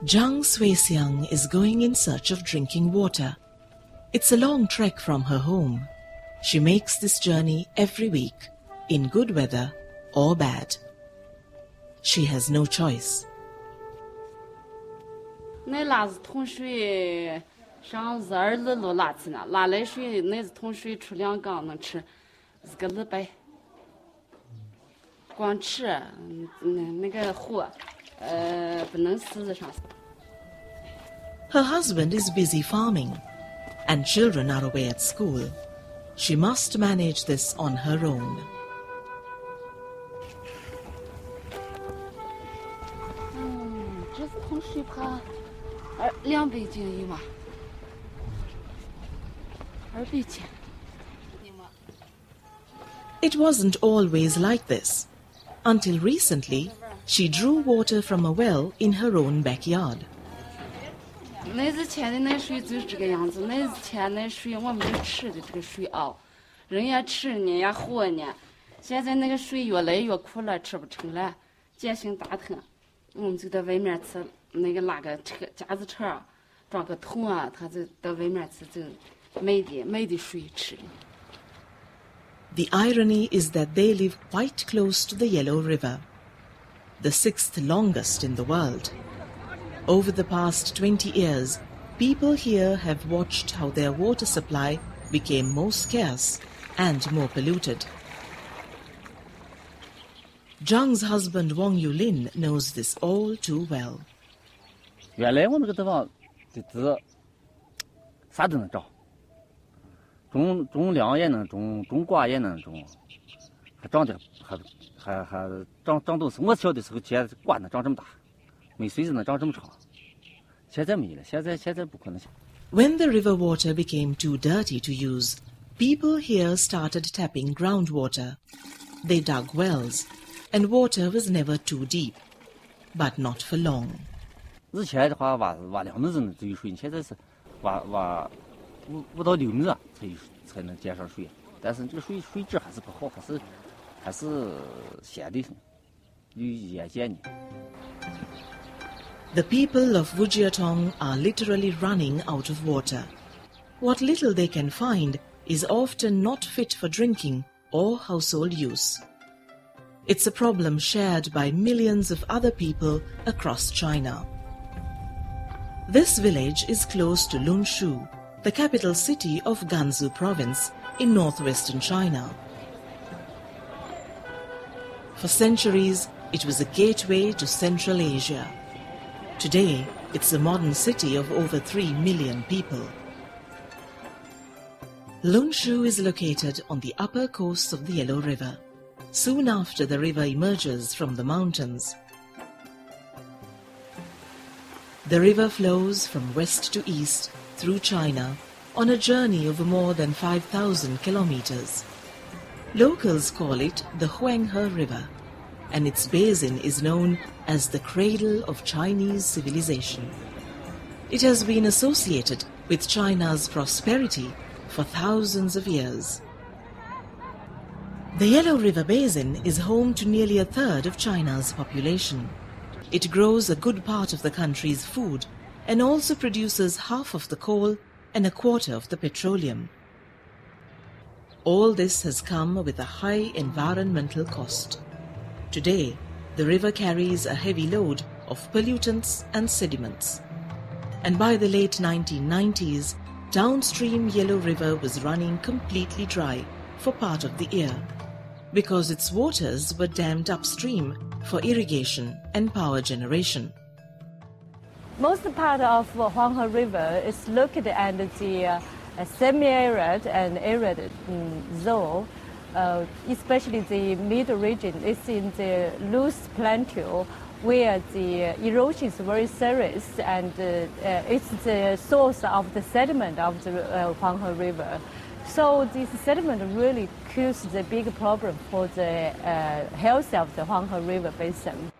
Zhang Suixiang is going in search of drinking water. It's a long trek from her home. She makes this journey every week, in good weather or bad. She has no choice. 那拉是桶水上22路拉去呢，拉来水那是桶水出2缸能吃1个礼拜。光吃那个火不能死上。 Her husband is busy farming, and children are away at school. She must manage this on her own. 这是桶水怕200斤一碗，200斤。 It wasn't always like this. Until recently, she drew water from a well in her own backyard. 那之前的那水就是这个样子，那之前那水我们就吃的这个水熬，人家吃呢也喝呢。现在那个水越来越苦了，吃不成了，碱性大疼。我们就在外面吃，那个拉个车夹子车，装个桶啊，他就到外面去就买的水吃。 The irony is that they live quite close to the Yellow River, the 6th longest in the world. Over the past 20 years, people here have watched how their water supply became more scarce and more polluted. Zhang's husband Wang Yulin knows this all too well. 原来我们这个地方的地啥都能找，种粮也能种，种瓜也能种，还长得还长东西。我小的时候，现在瓜能长这么大，没穗子能长这么长。现在没了，现在不可能。 When the river water became too dirty to use, people here started tapping groundwater. They dug wells, and water was never too deep, but not for long. 以前的话挖2米子才有水，现在是挖5到6米才能接上水，但是这个水质还是不好，还是咸的，有盐碱的。 The people of Wujiatong are literally running out of water. What little they can find is often not fit for drinking or household use. It's a problem shared by millions of other people across China. This village is close to Lunshu, the capital city of Gansu province in northwestern China. For centuries, it was a gateway to Central Asia. Today, it's a modern city of over 3 million people. Lunshu is located on the upper course of the Yellow River, soon after the river emerges from the mountains. The river flows from west to east through China on a journey of more than 5,000 kilometers. Locals call it the Huanghe River, and its basin is known as the cradle of Chinese civilization. It has been associated with China's prosperity for thousands of years. The Yellow River Basin is home to nearly a third of China's population. It grows a good part of the country's food and also produces half of the coal and a quarter of the petroleum. All this has come with a high environmental cost. Today, the river carries a heavy load of pollutants and sediments. And by the late 1990s, downstream Yellow River was running completely dry for part of the year, because its waters were dammed upstream for irrigation and power generation. Most part of Huanghe River is located under the semi-arid and arid zone, especially the middle region. It's in the loose plateau where the erosion is very serious, and it's the source of the sediment of the Huanghe River. So this sediment really causes the big problem for the health of the Huanghe River basin.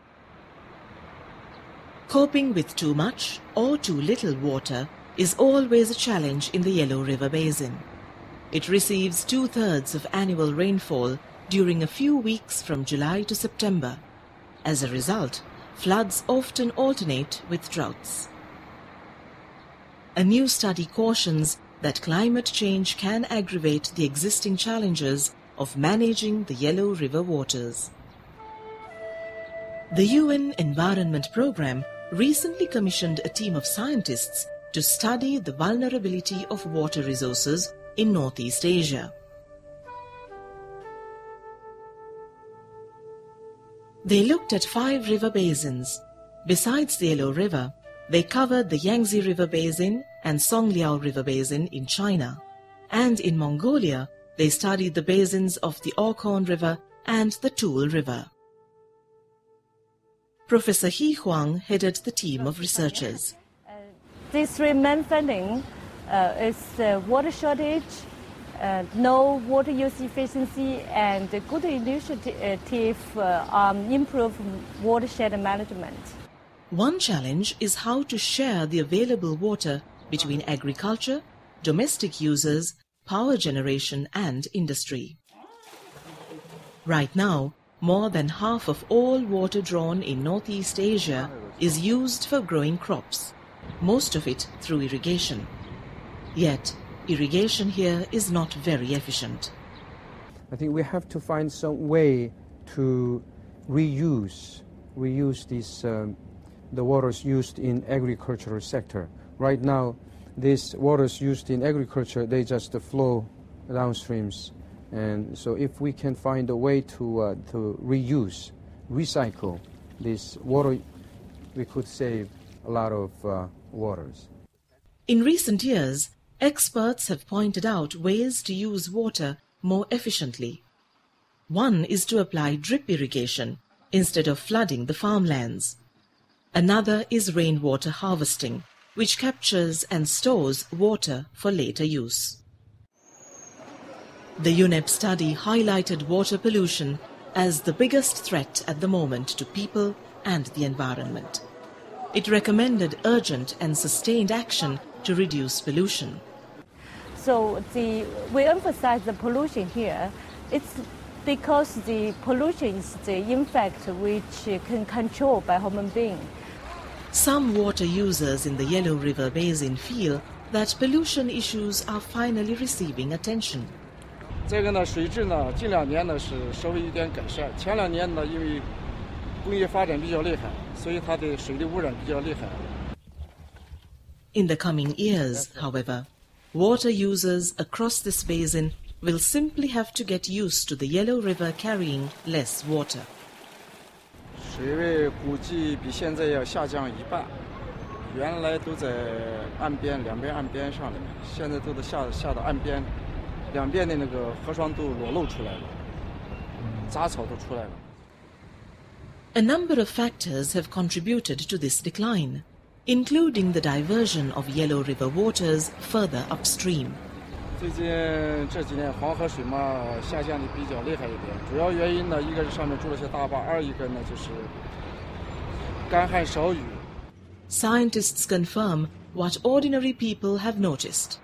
Coping with too much or too little water is always a challenge in the Yellow River Basin. It receives 2/3 of annual rainfall during a few weeks from July to September. As a result, floods often alternate with droughts. A new study cautions that climate change can aggravate the existing challenges of managing the Yellow River waters. The UN Environment Programme recently commissioned a team of scientists to study the vulnerability of water resources in Northeast Asia. They looked at 5 river basins. Besides the Yellow River, they covered the Yangtze River Basin and Songliao River Basin in China. And in Mongolia, they studied the basins of the Orkhon River and the Toul River. Professor He Huang headed the team of researchers. These 3 main findings is water shortage, no water use efficiency, and good initiative on improved watershed management. One challenge is how to share the available water between agriculture, domestic users, power generation and industry. Right now, more than half of all water drawn in Northeast Asia is used for growing crops, most of it through irrigation. Yet, irrigation here is not very efficient. I think we have to find some way to reuse these the waters used in agricultural sector. Right now, these waters used in agriculture, they just flow downstreams. And so if we can find a way to reuse, recycle this water, we could save a lot of waters. In recent years, experts have pointed out ways to use water more efficiently. One is to apply drip irrigation instead of flooding the farmlands. Another is rainwater harvesting, which captures and stores water for later use. The UNEP study highlighted water pollution as the biggest threat at the moment to people and the environment. It recommended urgent and sustained action to reduce pollution. So we emphasize the pollution here. It's because the pollution is the impact which can control by human being. Some water users in the Yellow River Basin feel that pollution issues are finally receiving attention. 这个呢，水质呢，近2年呢是稍微有点改善。前2年呢，因为工业发展比较厉害，所以它的水的污染比较厉害。In the coming years, however, water users across this basin will simply have to get used to the Yellow River carrying less water. 水位估计比现在要下降1半，原来都在岸边两边岸边上的，现在都得下到岸边，两边的那个河床都裸露出来了，杂草都出来了。A number of factors have contributed to this decline, including the diversion of Yellow River waters further upstream. 最近这几年黄河水嘛下降的比较厉害一点，主要原因呢，一个是上面筑了些大坝，二一个呢就是干旱少雨。Scientists confirm what ordinary people have noticed.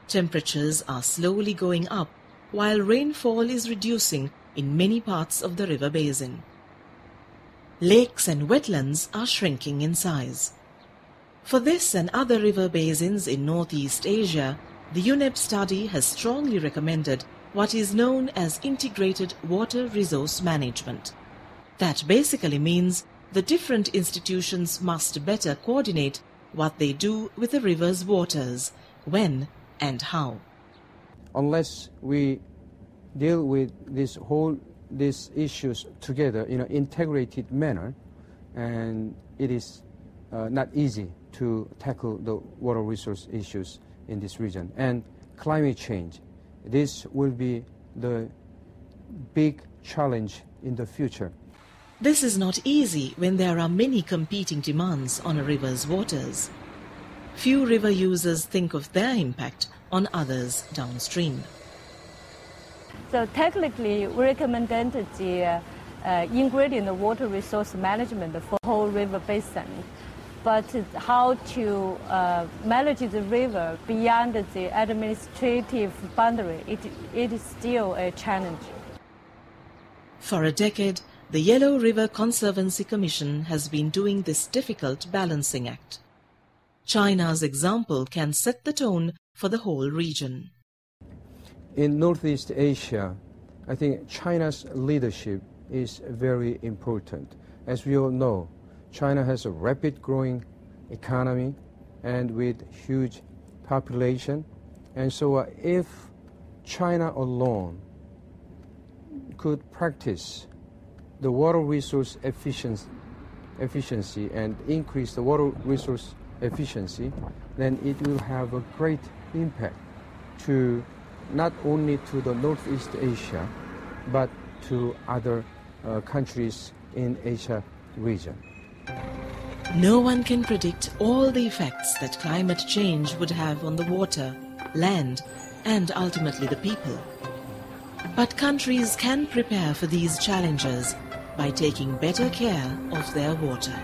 Temperatures are slowly going up, while rainfall is reducing in many parts of the river basin. Lakes and wetlands are shrinking in size. For this and other river basins in Northeast Asia, the UNEP study has strongly recommended what is known as integrated water resource management. That basically means the different institutions must better coordinate what they do with the river's waters, when and how. Unless we deal with these issues together in an integrated manner, and it is not easy to tackle the water resource issues in this region. And climate change, this will be the big challenge in the future. This is not easy when there are many competing demands on a river's waters. Few river users think of their impact on others downstream. So technically, we recommended the ingredient water resource management for whole river basin. But how to manage the river beyond the administrative boundary, it is still a challenge. For a decade, the Yellow River Conservancy Commission has been doing this difficult balancing act. China's example can set the tone for the whole region. In Northeast Asia, I think China's leadership is very important. As we all know, China has a rapid growing economy and with huge population. And so if China alone could practice the water resource efficiency and increase the water resource efficiency, then it will have a great impact to not only to the Northeast Asia, but to other countries in Asia region. No one can predict all the effects that climate change would have on the water, land, and ultimately the people. But countries can prepare for these challenges by taking better care of their water.